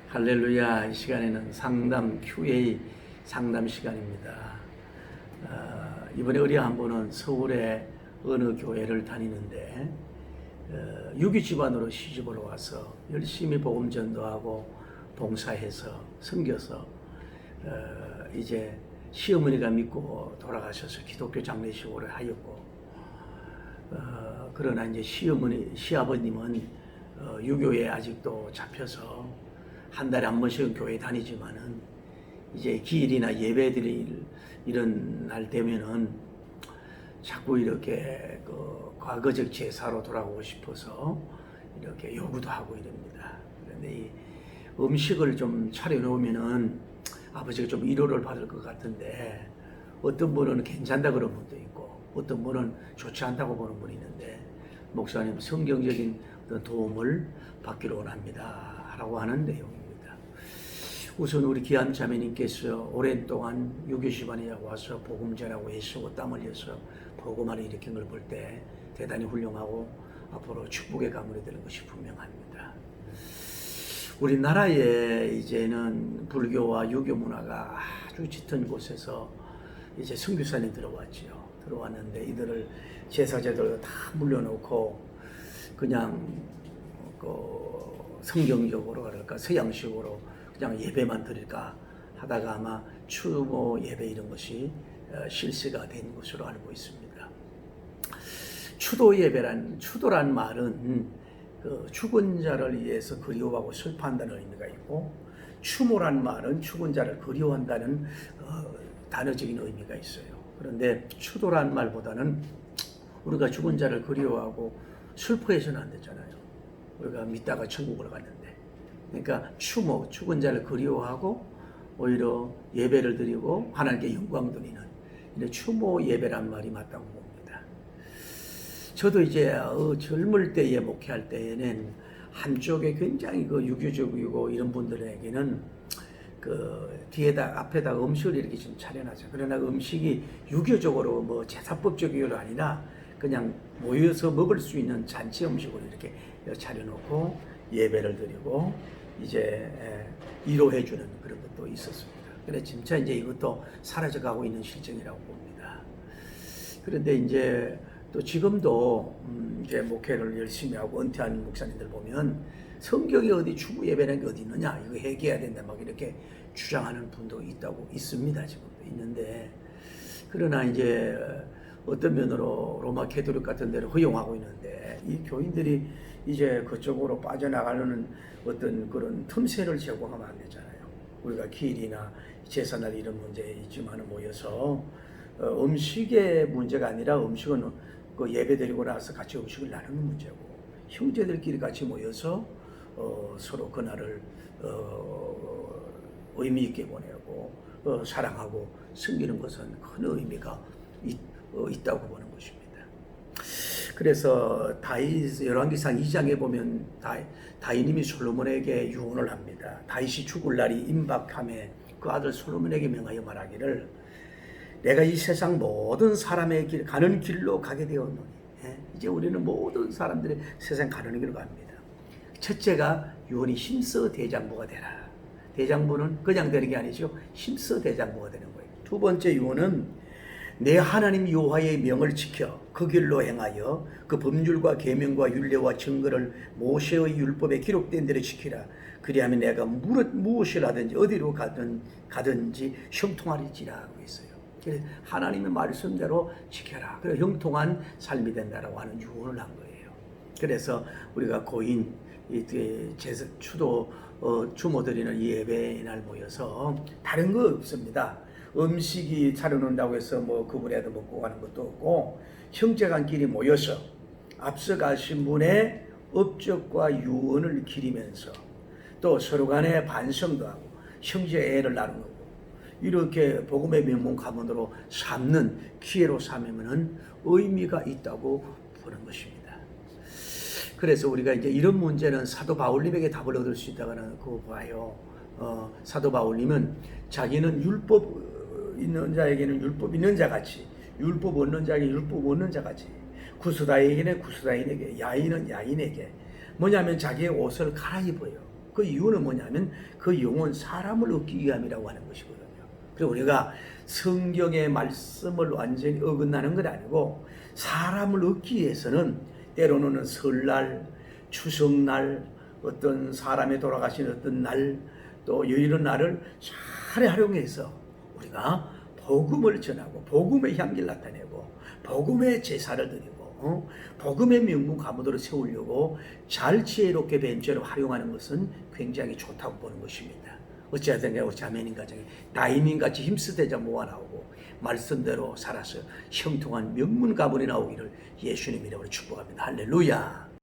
할렐루야. 이 시간에는 상담 QA 상담 시간입니다. 이번에 우리 한 분은 서울의 어느 교회를 다니는데 유기 집안으로 시집을 와서 열심히 복음 전도하고 봉사해서 섬겨서 이제 시어머니가 믿고 돌아가셔서 기독교 장례식을 하였고, 그러나 이제 시아버님은 유교에 아직도 잡혀서 한 달에 한 번씩은 교회 다니지만은 이제 기일이나 예배드릴 이런 날 되면은 자꾸 이렇게 그 과거적 제사로 돌아가고 싶어서 이렇게 요구도 하고 이럽니다. 그런데 이 음식을 좀 차려놓으면은 아버지가 좀 위로를 받을 것 같은데, 어떤 분은 괜찮다 그런 분도 있고 어떤 분은 좋지 않다고 보는 분이 있는데, 목사님 성경적인 어떤 도움을 받기를 원합니다 라고 하는 내용입니다. 우선 우리 귀한 자매님께서 오랜 동안 유교 집안에 와서 복음 전하고 애쓰고 땀 흘려서 복음화를 일으킨 걸 볼 때 대단히 훌륭하고 앞으로 축복의 가문이 되는 것이 분명합니다. 우리나라에 이제는 불교와 유교 문화가 아주 짙은 곳에서 이제 선교사님 들어왔는데 이들을 제사제도로 다 물려놓고 그냥 성경적으로 그럴까 서양식으로 그냥 예배만 드릴까 하다가 아마 추모 예배 이런 것이 실시가 된 것으로 알고 있습니다. 추도란 말은 그 죽은 자를 위해서 그리워하고 슬퍼한다는 의미가 있고, 추모란 말은 죽은 자를 그리워한다는 단어적인 의미가 있어요. 그런데 추도란 말보다는 우리가 죽은 자를 그리워하고 슬퍼해서는 안 되잖아요. 우리가 믿다가 천국을 갔는데, 그러니까 추모, 죽은 자를 그리워하고 오히려 예배를 드리고 하나님께 영광 드리는 이런 추모 예배란 말이 맞다고 봅니다. 저도 이제 젊을 때에 목회할 때에는 한쪽에 굉장히 그 유교적이고 이런 분들에게는 그 앞에다 음식을 이렇게 좀 차려놨죠. 그러나 음식이 유교적으로 뭐 제사법적으로 아니라 그냥 모여서 먹을 수 있는 잔치 음식으로 이렇게 차려놓고 예배를 드리고 이제 위로해주는 그런 것도 있었습니다. 그래서 진짜 이제 이것도 사라져가고 있는 실정이라고 봅니다. 그런데 이제 또 지금도 이제 목회를 열심히 하고 은퇴하는 목사님들 보면 성경이 어디 추구 예배라는 게 어디 있느냐, 이거 회개해야 된다 막 이렇게 주장하는 분도 있습니다. 지금도 있는데, 그러나 이제 어떤 면으로 로마 캐토릭 같은 데를 허용하고 있는데 이 교인들이 이제 그쪽으로 빠져나가려는 어떤 그런 틈새를 제공하면 안 되잖아요. 우리가 기일이나 제사날 이런 문제에 있지만 모여서 음식의 문제가 아니라 음식은 그 예배 드리고 나서 같이 음식을 나누는 문제고, 형제들끼리 같이 모여서 서로 그날을 의미 있게 보내고 사랑하고 섬기는 것은 큰 의미가 있다고 보는 것입니다. 그래서 열왕기상 2장에 보면 다윗님이 솔로몬에게 유언을 합니다. 다윗이 죽을 날이 임박함에 그 아들 솔로몬에게 명하여 말하기를, 내가 이 세상 모든 사람의 길 가는 길로 가게 되었노니. 이제 우리는 모든 사람들의 세상 가는 길로 갑니다. 첫째가 유언이 힘써 대장부가 되라. 대장부는 그냥 되는 게 아니죠. 힘써 대장부가 되는 거예요. 두 번째 유언은 내 하나님 여호와의 명을 지켜 그 길로 행하여 그 법률과 계명과 율례와 증거를 모세의 율법에 기록된 대로 지키라. 그리하면 내가 무엇을 하든지 어디로 가든지 형통하리지라고 했어요. 그래서 하나님의 말씀대로 지켜라. 그래서 형통한 삶이 된다라고 하는 유언을 한 거예요. 그래서 우리가 고인 추모 드리는 예배의 날 모여서 다른 거 없습니다. 음식이 차려놓는다고 해서 뭐 그분에도 먹고 가는 것도 없고, 형제간끼리 모여서 앞서가신 분의 업적과 유언을 기리면서 또 서로 간에 반성도 하고 형제애를 나누고 이렇게 복음의 명문 가문으로 삼는 기회로 삼으면 의미가 있다고 보는 것입니다. 그래서 우리가 이제 이런 문제는 사도 바울님에게 답을 얻을 수 있다고는 그거 봐요. 사도 바울님은 자기는 율법 있는 자에게는 율법 있는 자같이, 율법 없는 자에게 율법 없는 자같이, 구스다에게는 구스다인에게, 야인은 야인에게 뭐냐면 자기의 옷을 갈아입어요. 그 이유는 뭐냐면 그 영혼 사람을 얻기 위함이라고 하는 것이거든요. 그리고 우리가 성경의 말씀을 완전히 어긋나는 건 아니고 사람을 얻기 위해서는 때로는 설날, 추석날, 어떤 사람이 돌아가신 어떤 날, 또 이런 날을 잘 활용해서 우리가 복음을 전하고 복음의 향기를 나타내고 복음의 제사를 드리고 복음의 명문 가문으로 세우려고 잘 지혜롭게 벤처를 활용하는 것은 굉장히 좋다고 보는 것입니다. 어찌하든 우리 자매님 가정에 다이민같이 힘쓰대자 모아 나오고 말씀대로 살아서 형통한 명문 가문이 나오기를 예수님 이름으로 축복합니다. 할렐루야.